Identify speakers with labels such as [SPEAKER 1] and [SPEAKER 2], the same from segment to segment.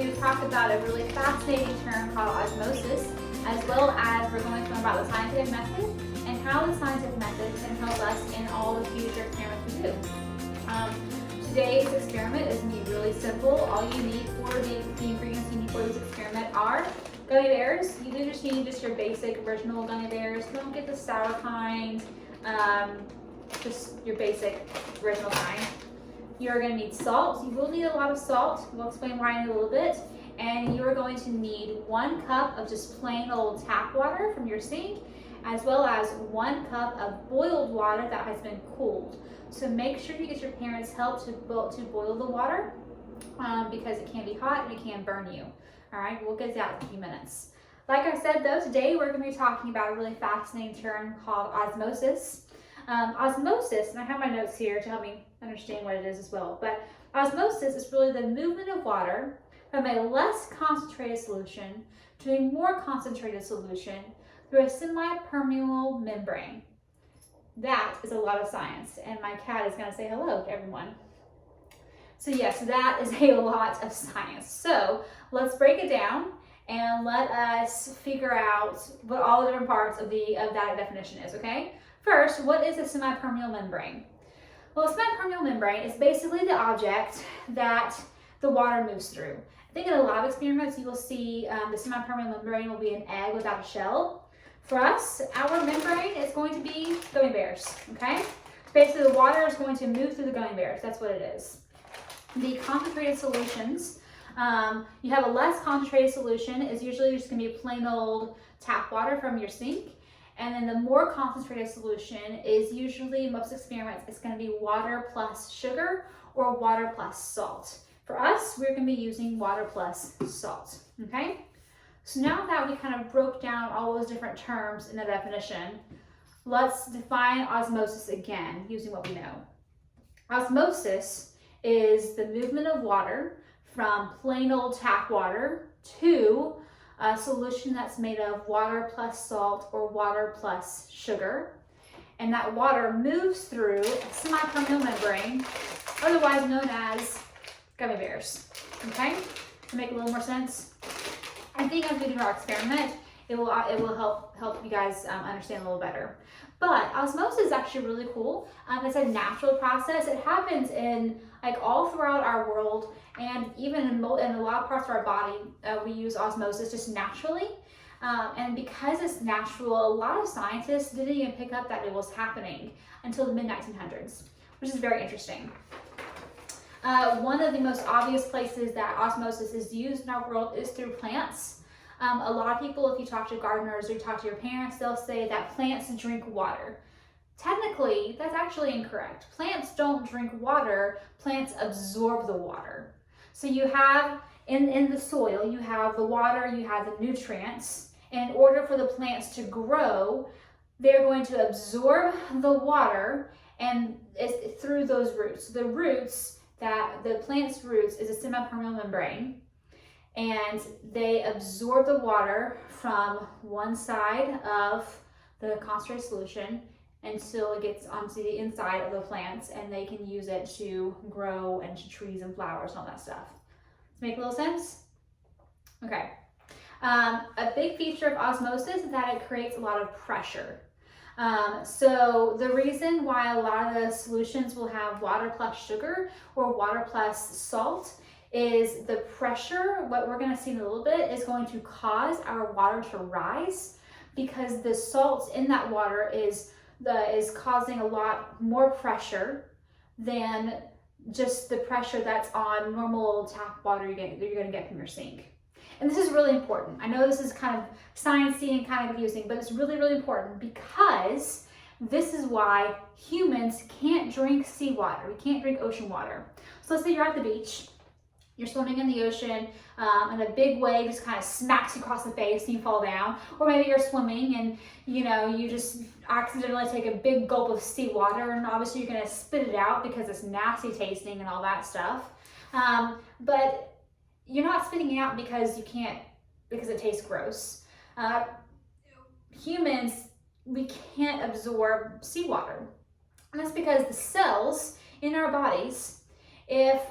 [SPEAKER 1] to talk about a really fascinating term called osmosis, as well as we're going to learn about the scientific method and how the scientific method can help us in all the future experiments we do. Today's experiment is going to be really simple. All you need for the ingredients you need for this experiment are gummy bears. You do just need your basic original gummy bears. Don't get the sour kind, just your basic original kind. You're going to need salt. You will need a lot of salt. We'll explain why in a little bit. And you're going to need 1 cup of just plain old tap water from your sink, as well as 1 cup of boiled water that has been cooled. So make sure you get your parents' help to boil the water because it can be hot and it can burn you. All right, we'll get to that in a few minutes. Like I said though, today we're going to be talking about a really fascinating term called osmosis. Osmosis, and I have my notes here to help me understand what it is as well, but osmosis is really the movement of water from a less concentrated solution to a more concentrated solution through a semi-permeable membrane. That is a lot of science, and my cat is going to say hello to everyone. So yes, that is a lot of science. So let's break it down and let us figure out what all the different parts of that definition is, okay? First, what is a semi-permeable membrane? Well, a semi-permeable membrane is basically the object that the water moves through. I think in a lot of experiments you will see the semi-permeable membrane will be an egg without a shell. For us, our membrane is going to be gummy bears, okay? Basically, the water is going to move through the gummy bears. That's what it is. The concentrated solutions, you have a less concentrated solution is usually just going to be plain old tap water from your sink. And then the more concentrated solution is usually, most experiments, it's going to be water plus sugar or water plus salt. For us, we're going to be using water plus salt, okay? So now that we kind of broke down all those different terms in the definition, let's define osmosis again using what we know. Osmosis is the movement of water from plain old tap water to a solution that's made of water plus salt or water plus sugar. And that water moves through a semi-permeable membrane, otherwise known as gummy bears. Okay? To make a little more sense? I think as we do our experiment, it will help you guys understand a little better. But osmosis is actually really cool. It's a natural process. It happens in all throughout our world, and even in a lot of parts of our body, we use osmosis just naturally. And because it's natural, a lot of scientists didn't even pick up that it was happening until the mid-1900s, which is very interesting. One of the most obvious places that osmosis is used in our world is through plants. A lot of people, if you talk to gardeners or you talk to your parents, they'll say that plants drink water. Technically, that's actually incorrect. Plants don't drink water, plants absorb the water. So you have, in the soil, you have the water, you have the nutrients. And in order for the plants to grow, they're going to absorb the water and it's through those roots. The plant's roots is a semi-permeable membrane, and they absorb the water from one side of the concentrated solution until it gets onto the inside of the plants, and they can use it to grow into trees and flowers and all that stuff. Does it make a little sense? Okay. A big feature of osmosis is that it creates a lot of pressure. So the reason why a lot of the solutions will have water plus sugar or water plus salt is the pressure, what we're going to see in a little bit, is going to cause our water to rise because the salt in that water is causing a lot more pressure than just the pressure that's on normal tap water you're going to get from your sink. And this is really important. I know this is kind of sciencey and kind of confusing, but it's really, really important because this is why humans can't drink seawater. We can't drink ocean water. So let's say you're at the beach, you're swimming in the ocean, and a big wave just kind of smacks you across the face and you fall down. Or maybe you're swimming and you just accidentally take a big gulp of seawater, and obviously you're going to spit it out because it's nasty tasting and all that stuff. But you're not spitting it out because it tastes gross. Humans, we can't absorb seawater. And that's because the cells in our bodies, if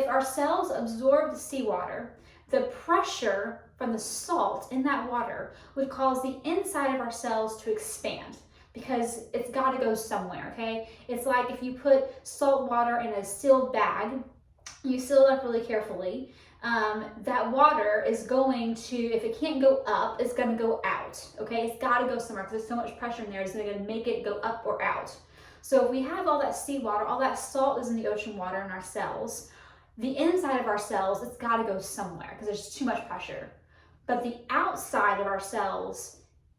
[SPEAKER 1] our cells absorb the seawater, the pressure from the salt in that water would cause the inside of our cells to expand because it's got to go somewhere, okay? It's like if you put salt water in a sealed bag, you seal it up really carefully, that water is going to, if it can't go up, it's going to go out, okay? It's got to go somewhere because there's so much pressure in there, it's going to make it go up or out. So if we have all that seawater, all that salt is in the ocean water in our cells, the inside of our cells, it's got to go somewhere because there's too much pressure. But the outside of our cells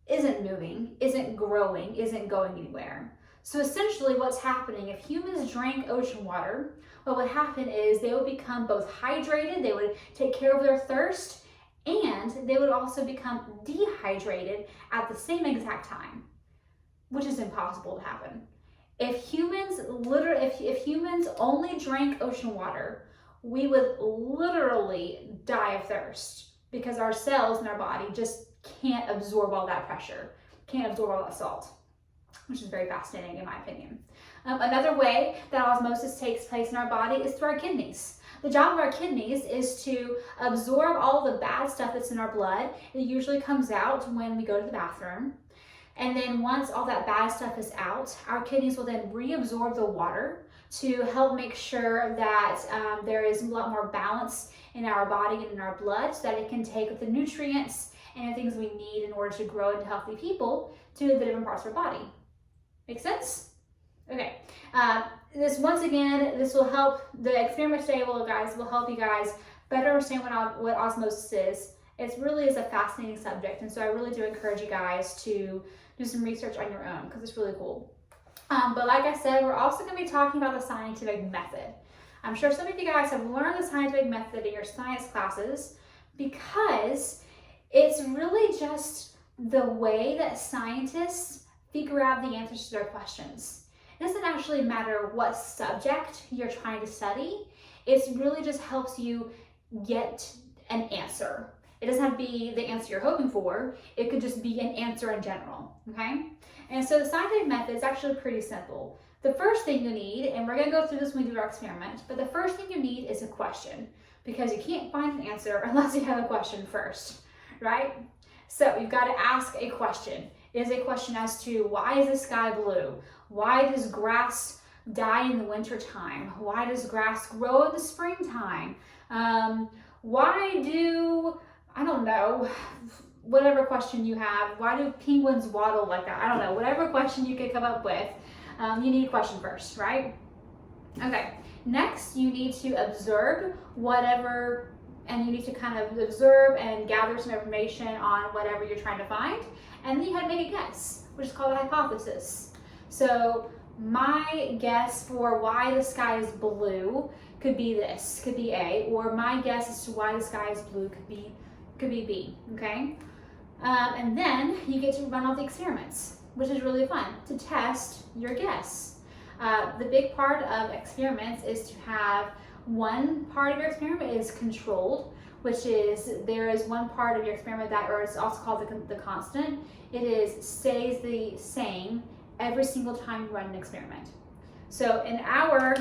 [SPEAKER 1] isn't moving, isn't growing, isn't going anywhere. So essentially what's happening, if humans drank ocean water, what would happen is they would become both hydrated, they would take care of their thirst, and they would also become dehydrated at the same exact time, which is impossible to happen. If humans if humans only drank ocean water, we would literally die of thirst because our cells in our body just can't absorb all that pressure, can't absorb all that salt, which is very fascinating in my opinion. Another way that osmosis takes place in our body is through our kidneys. The job of our kidneys is to absorb all the bad stuff that's in our blood. It usually comes out when we go to the bathroom. And then once all that bad stuff is out, our kidneys will then reabsorb the water to help make sure that there is a lot more balance in our body and in our blood so that it can take the nutrients and the things we need in order to grow into healthy people to the different parts of our body. Make sense? Okay. This will help, the experiment today will help you guys better understand what osmosis is. It really is a fascinating subject, and so I really do encourage you guys to do some research on your own because it's really cool. But like I said, we're also going to be talking about the scientific method. I'm sure some of you guys have learned the scientific method in your science classes because it's really just the way that scientists figure out the answers to their questions. It doesn't actually matter what subject you're trying to study. It really just helps you get an answer. It doesn't have to be the answer you're hoping for. It could just be an answer in general, okay? And so the scientific method is actually pretty simple. The first thing you need, and we're gonna go through this when we do our experiment, but the first thing you need is a question because you can't find an answer unless you have a question first, right? So you've got to ask a question. It is a question as to why is the sky blue? Why does grass die in the winter time? Why does grass grow in the springtime? Why do, I don't know, whatever question you have, why do penguins waddle like that? I don't know, whatever question you could come up with, you need a question first, right? Okay, next you need to observe whatever, and you need to kind of observe and gather some information on whatever you're trying to find, and then you have to make a guess, which is called a hypothesis. So my guess for why the sky is blue could be this, could be A, or my guess as to why the sky is blue could be B, okay? And then you get to run all the experiments, which is really fun, to test your guess. The big part of experiments is to have one part of your experiment is controlled, which is there is one part of your experiment that, or it's also called the constant. It stays the same every single time you run an experiment. So in our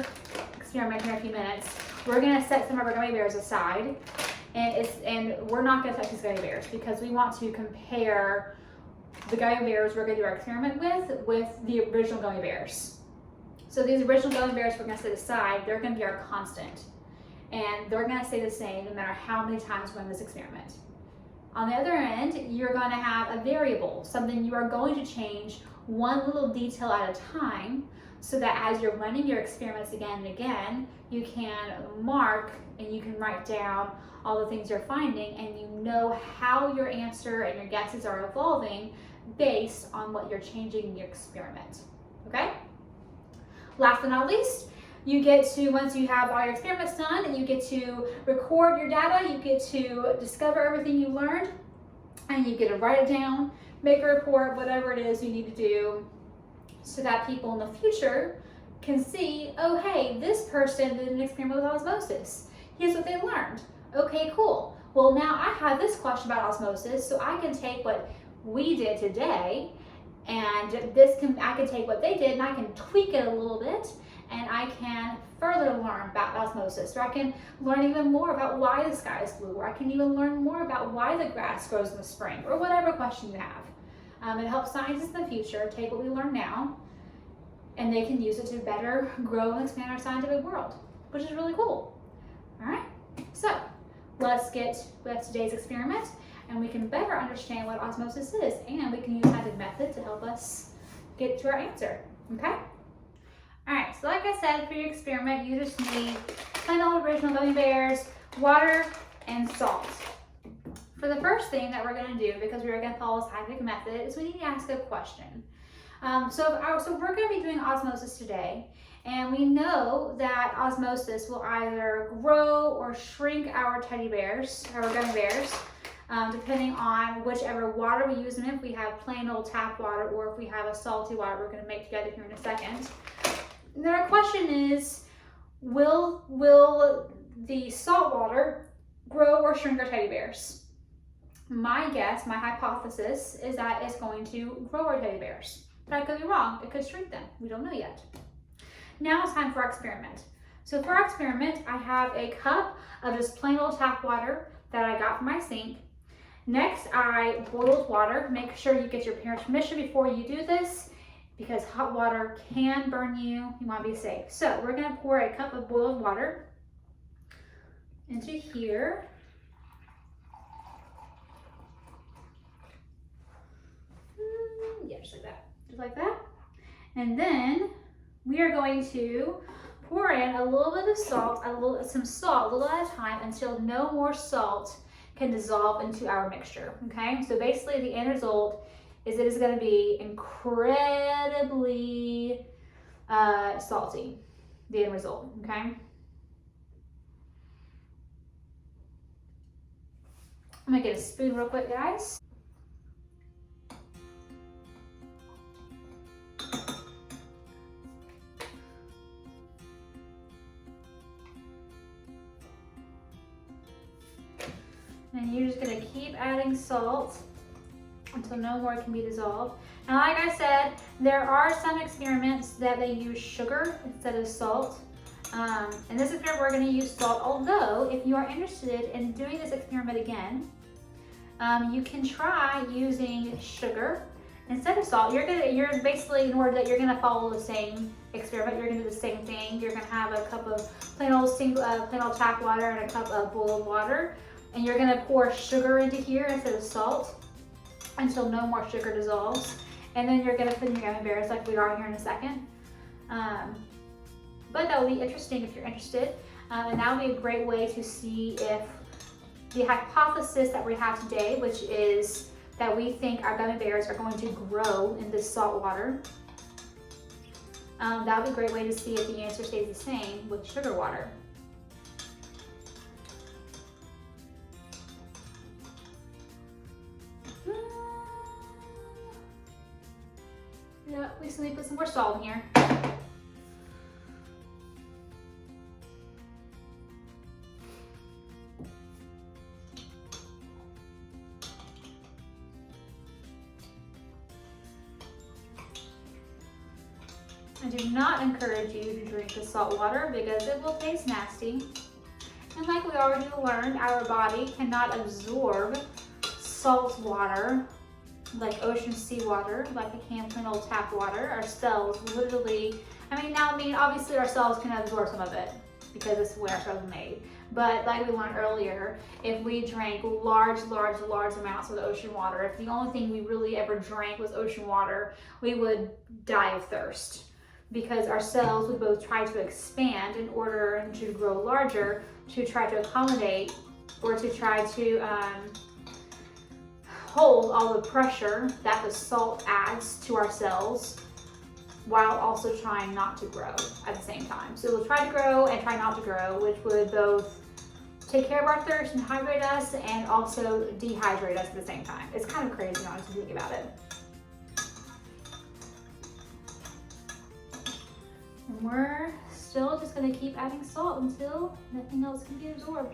[SPEAKER 1] experiment here in a few minutes, we're gonna set some of our gummy bears aside, and we're not gonna touch these gummy bears because we want to compare the gummy bears we're gonna do our experiment with the original gummy bears. So these original gummy bears we're gonna set aside, they're gonna be our constant. And they're gonna stay the same no matter how many times we run this experiment. On the other end, you're gonna have a variable, something you are going to change one little detail at a time so that as you're running your experiments again and again, you can mark and you can write down all the things you're finding and you know how your answer and your guesses are evolving based on what you're changing in your experiment, okay? Last but not least, you get to, once you have all your experiments done, and you get to record your data, you get to discover everything you learned, and you get to write it down, make a report, whatever it is you need to do, so that people in the future can see, oh hey, this person did an experiment with osmosis. Here's what they learned. Okay, cool. Well, now I have this question about osmosis, so I can take what we did today, and I can take what they did and I can tweak it a little bit, and I can further learn about osmosis, or I can learn even more about why the sky is blue, or I can even learn more about why the grass grows in the spring, or whatever question you have. It helps scientists in the future take what we learn now, and they can use it to better grow and expand our scientific world, which is really cool. All right, so let's get with today's experiment, and we can better understand what osmosis is, and we can use a method to help us get to our answer, okay? All right, so like I said, for your experiment, you just need plain old original gummy bears, water, and salt. For the first thing that we're gonna do, because we're gonna follow a scientific method, is we need to ask a question. So we're gonna be doing osmosis today, and we know that osmosis will either grow or shrink our teddy bears, our gummy bears, depending on whichever water we use them in. If we have plain old tap water, or if we have a salty water we're gonna make together here in a second. And then our question is, will the salt water grow or shrink our teddy bears? My guess, my hypothesis, is that it's going to grow our teddy bears. But I could be wrong, it could shrink them. We don't know yet. Now it's time for our experiment. So for our experiment, I have a cup of just plain old tap water that I got from my sink. Next, I boiled water. Make sure you get your parents' permission before you do this, because hot water can burn you. You want to be safe. So we're gonna pour a cup of boiled water into here. Yeah, just like that. Just like that. And then we are going to pour in a little bit of salt, some salt, a little at a time, until no more salt can dissolve into our mixture, okay? So basically the end result is it is gonna be incredibly salty, the end result, okay? I'm gonna get a spoon real quick, guys. And you're just gonna keep adding salt until no more can be dissolved. Now, like I said, there are some experiments that they use sugar instead of salt. In this experiment, we're gonna use salt, although if you are interested in doing this experiment again, you can try using sugar instead of salt. You're basically, in order that you're gonna follow the same experiment, you're gonna do the same thing. You're gonna have a cup of plain old tap water and a cup of boiled water. And you're gonna pour sugar into here instead of salt until no more sugar dissolves. And then you're gonna put in your gummy bears like we are here in a second. But that will be interesting if you're interested. And that will be a great way to see if the hypothesis that we have today, which is that we think our gummy bears are going to grow in this salt water. That would be a great way to see if the answer stays the same with sugar water. Yeah, we still need to put some more salt in here. I do not encourage you to drink the salt water because it will taste nasty. And like we already learned, our body cannot absorb salt water like ocean seawater, like a can plain old tap water. Our cells literally, obviously our cells can absorb some of it because it's where our cells are made. But like we learned earlier, if we drank large amounts of ocean water, if the only thing we really ever drank was ocean water, we would die of thirst, because our cells would both try to expand in order to grow larger, to try to accommodate, or to try to hold all the pressure that the salt adds to our cells, while also trying not to grow at the same time. So we'll try to grow and try not to grow, which would both take care of our thirst and hydrate us, and also dehydrate us at the same time. It's kind of crazy, honestly, to think about it. And we're still just gonna keep adding salt until nothing else can be absorbed.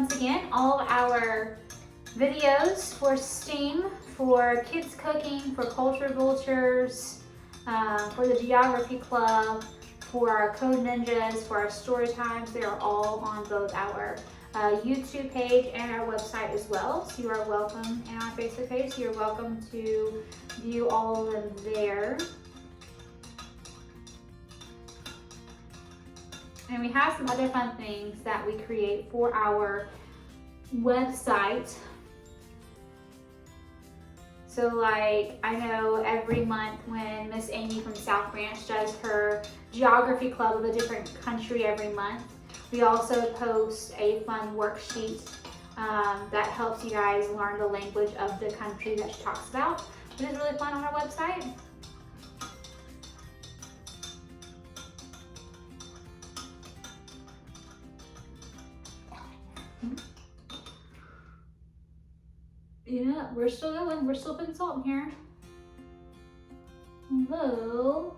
[SPEAKER 1] Once again, all of our videos for STEAM, for kids cooking, for culture vultures, for the geography club, for our code ninjas, for our story times, they are all on both our YouTube page and our website as well. So you are welcome, and our Facebook page, so you're welcome to view all of them there. And we have some other fun things that we create for our website. So like, I know every month when Miss Amy from South Branch does her geography club of a different country every month, we also post a fun worksheet that helps you guys learn the language of the country that she talks about, which is really fun on our website. Yeah, we're still going. We're still putting salt in here. Although,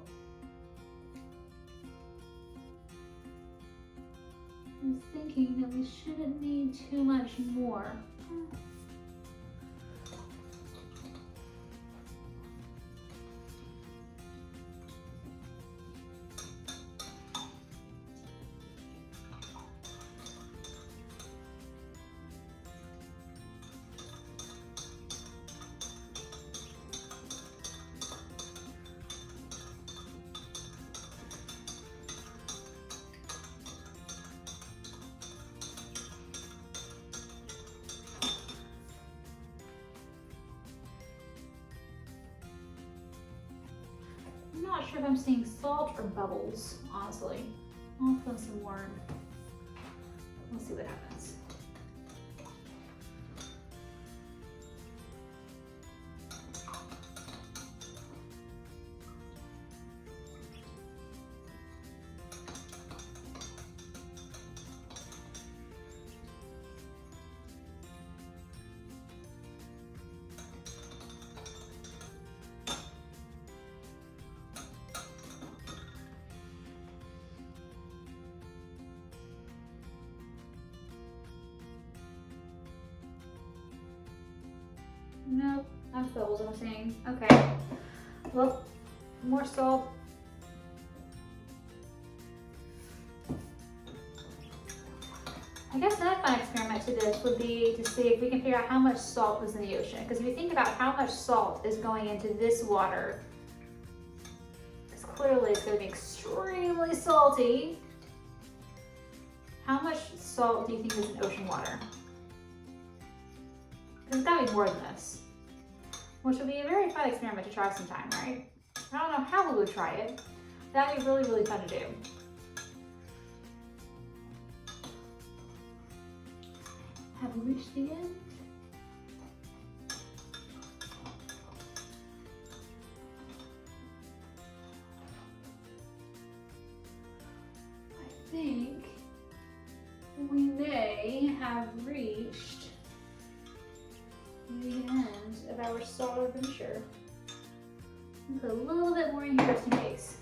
[SPEAKER 1] I'm thinking that we shouldn't need too much more. I'm not sure if I'm seeing salt or bubbles, honestly. I'll put some more. We'll see what happens. Nope, that's bubbles I'm seeing. Okay. Well, more salt. I guess another fun experiment to this would be to see if we can figure out how much salt is in the ocean. Because if you think about how much salt is going into this water, because clearly it's going to be extremely salty. How much salt do you think is in ocean water? Because it's got to be more than this. Which would be a very fun experiment to try sometime, right? I don't know how we would try it. That'd be really, really fun to do. Have we reached the end? I think we may have reached the end of our salt adventure. Put a little bit more in here just in case.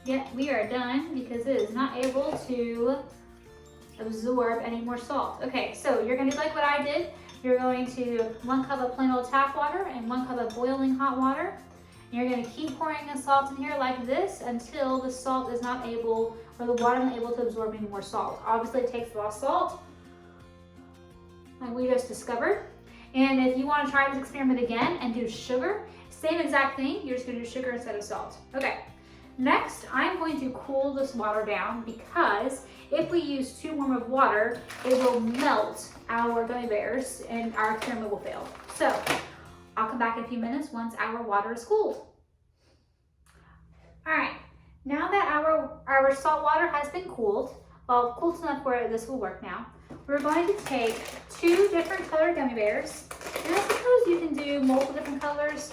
[SPEAKER 1] Yet we are done because it is not able to absorb any more salt. Okay, so you're gonna do like what I did. You're going to 1 cup of plain old tap water and 1 cup of boiling hot water. And you're gonna keep pouring the salt in here like this until the salt is not able, or the water is not able to absorb any more salt. Obviously it takes a lot of salt, like we just discovered. And if you wanna try this experiment again and do sugar, same exact thing, you're just gonna do sugar instead of salt. Okay, next I'm going to cool this water down because if we use too warm of water, it will melt our gummy bears and our experiment will fail. So I'll come back in a few minutes once our water is cooled. All right, now that our salt water has been cooled, well, cooled enough where this will work now, we're going to take 2 different colored gummy bears. And I suppose you can do multiple different colors.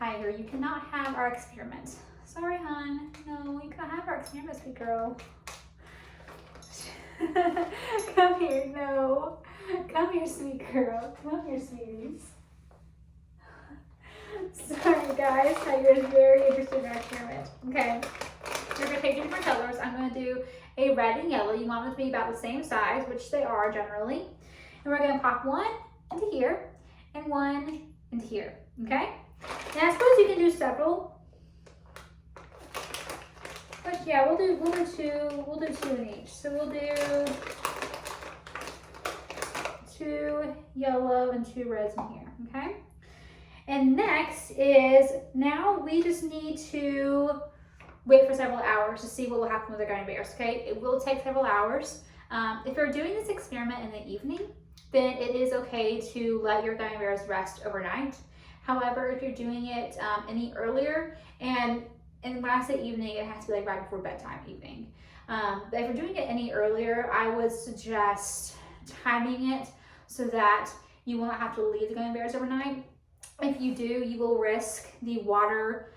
[SPEAKER 1] Tiger, you cannot have our experiment. Sorry, hon. No, you cannot have our experiment, sweet girl. Come here, no. Come here, sweet girl. Come here, sweeties. Sorry guys, Tiger's very interested in our experiment. Okay, we're gonna take different colors. I'm gonna do a red and yellow. You want them to be about the same size, which they are generally. And we're gonna pop one into here and one into here, okay? Now I suppose you can do several. But yeah, we'll do two in each. So we'll do 2 yellow and 2 reds in here, okay? And next is, now we just need to wait for several hours to see what will happen with the gummy bears, okay? It will take several hours. If you're doing this experiment in the evening, then it is okay to let your gummy bears rest overnight. However, if you're doing it any earlier, and when I say evening, it has to be like right before bedtime evening. But if you're doing it any earlier, I would suggest timing it so that you won't have to leave the gummy bears overnight. If you do, you will risk the water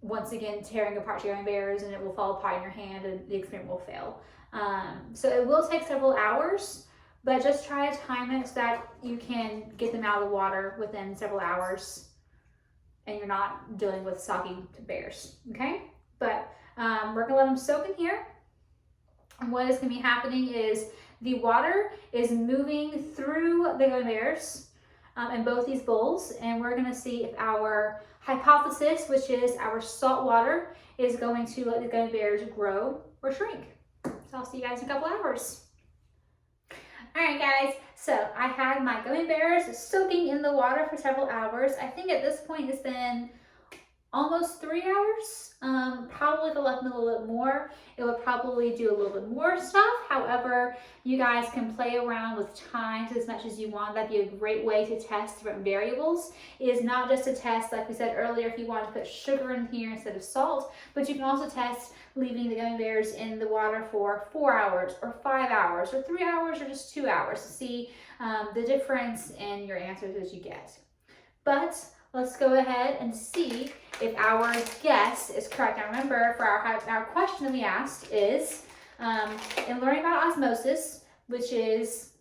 [SPEAKER 1] once again tearing apart your gummy bears, and it will fall apart in your hand and the experiment will fail. So it will take several hours, but just try to time it so that you can get them out of the water within several hours and you're not dealing with soggy bears, okay? But we're gonna let them soak in here. And what is gonna be happening is the water is moving through the gummy bears in both these bowls, and we're gonna see if our hypothesis, which is our salt water, is going to let the gummy bears grow or shrink. So I'll see you guys in a couple hours. All right, guys, so I had my gummy bears soaking in the water for several hours. I think at this point it's been almost 3 hours. Probably if I left them a little bit more, it would probably do a little bit more stuff. However, you guys can play around with times as much as you want. That'd be a great way to test different variables. It is not just a test, like we said earlier, if you want to put sugar in here instead of salt, but you can also test leaving the gummy bears in the water for 4 hours or 5 hours or 3 hours or just 2 hours to see the difference in your answers as you get. But let's go ahead and see if our guess is correct. Now remember, for our question that we asked is, in learning about osmosis, which is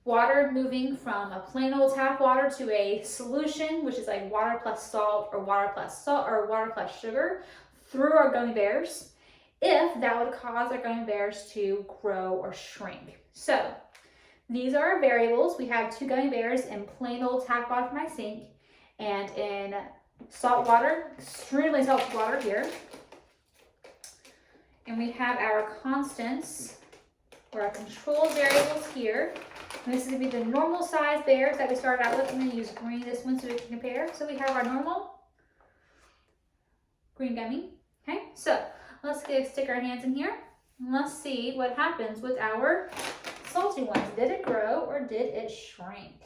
[SPEAKER 1] water moving from a plain old tap water to a solution, which is like water plus salt or water plus sugar through our gummy bears, if that would cause our gummy bears to grow or shrink. So these are our variables. We have 2 gummy bears in plain old tap water from my sink, and in salt water, extremely salty water here. And we have our constants, or our control variables here. And this is going to be the normal size bears that we started out with. I'm going to use green this one so we can compare. So we have our normal green gummy. Okay, so let's stick our hands in here. And let's see what happens with our salty ones. Did it grow or did it shrink?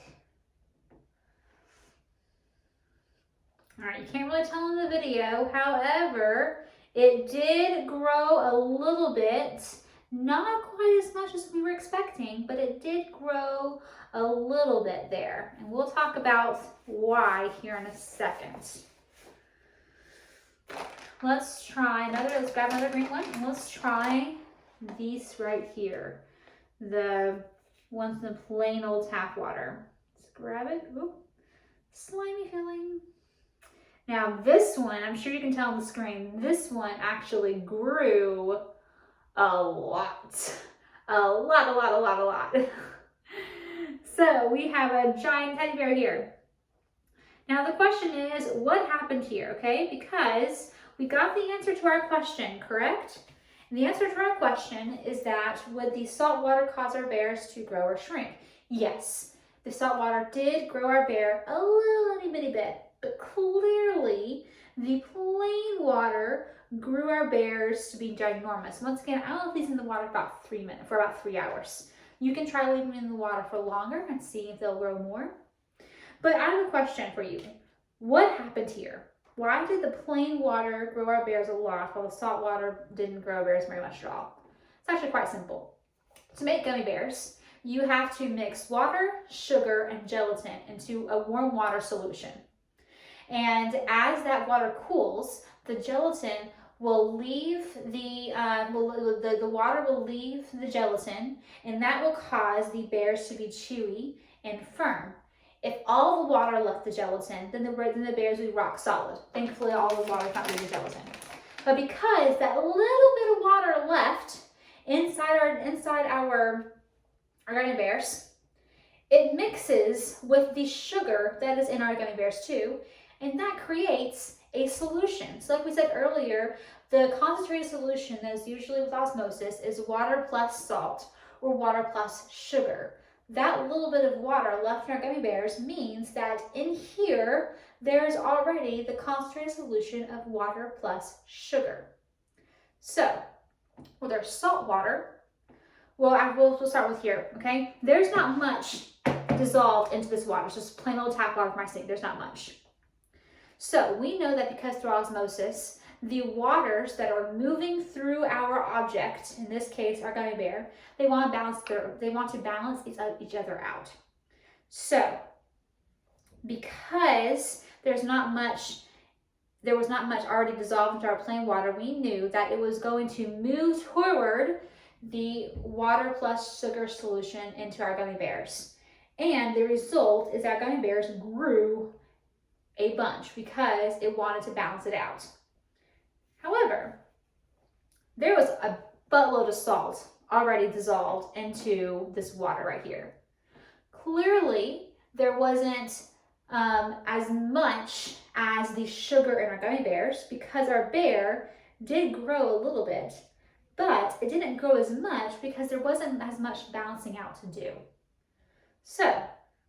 [SPEAKER 1] All right, you can't really tell in the video. However, it did grow a little bit, not quite as much as we were expecting, but it did grow a little bit there. And we'll talk about why here in a second. Let's grab another green one, and let's try these right here. The ones in the plain old tap water. Let's grab it. Ooh, slimy feeling. Now this one, I'm sure you can tell on the screen, this one actually grew a lot. A lot. So we have a giant teddy bear here. Now the question is, what happened here, okay? Because we got the answer to our question, correct? And the answer to our question is that would the salt water cause our bears to grow or shrink? Yes, the salt water did grow our bear a little bitty bit. But clearly, the plain water grew our bears to be ginormous. Once again, I left these in the water for about 3 hours. You can try leaving them in the water for longer and see if they'll grow more. But I have a question for you. What happened here? Why did the plain water grow our bears a lot while the salt water didn't grow our bears very much at all? It's actually quite simple. To make gummy bears, you have to mix water, sugar, and gelatin into a warm water solution. And as that water cools, the gelatin will leave the water will leave the gelatin, and that will cause the bears to be chewy and firm. If all the water left the gelatin, then the bears would be rock solid. Thankfully, all the water can't leave the gelatin. But because that little bit of water left inside our gummy bears, it mixes with the sugar that is in our gummy bears too, and that creates a solution. So like we said earlier, the concentrated solution that is usually with osmosis is water plus salt or water plus sugar. That little bit of water left in our gummy bears means that in here, there's already the concentrated solution of water plus sugar. So, with our salt water, we'll start with here, okay? There's not much dissolved into this water. It's just plain old tap water from my sink. There's not much. So, we know that because through osmosis, the waters that are moving through our object, in this case our gummy bear, they want to balance each other out. So, because there was not much already dissolved into our plain water, we knew that it was going to move toward the water plus sugar solution into our gummy bears. And the result is that gummy bears grew a bunch because it wanted to balance it out. However, there was a buttload of salt already dissolved into this water right here. Clearly, there wasn't as much as the sugar in our gummy bears because our bear did grow a little bit, but it didn't grow as much because there wasn't as much balancing out to do. So,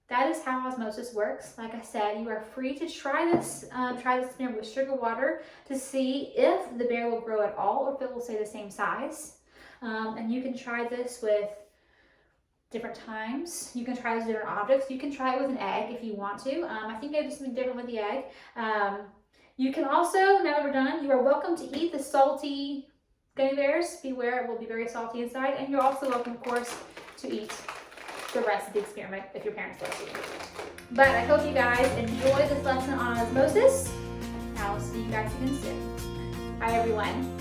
[SPEAKER 1] that is how osmosis works. Like I said, you are free to try this experiment with sugar water to see if the bear will grow at all or if it will stay the same size. And you can try this with different times. You can try this with different objects. You can try it with an egg if you want to. I think I do something different with the egg. You can also, now that we're done, you are welcome to eat the salty gummy bears. Beware, it will be very salty inside. And you're also welcome, of course, to eat the rest of the experiment if your parents let you. But I hope you guys enjoyed this lesson on osmosis. I'll see you guys again soon. Bye everyone.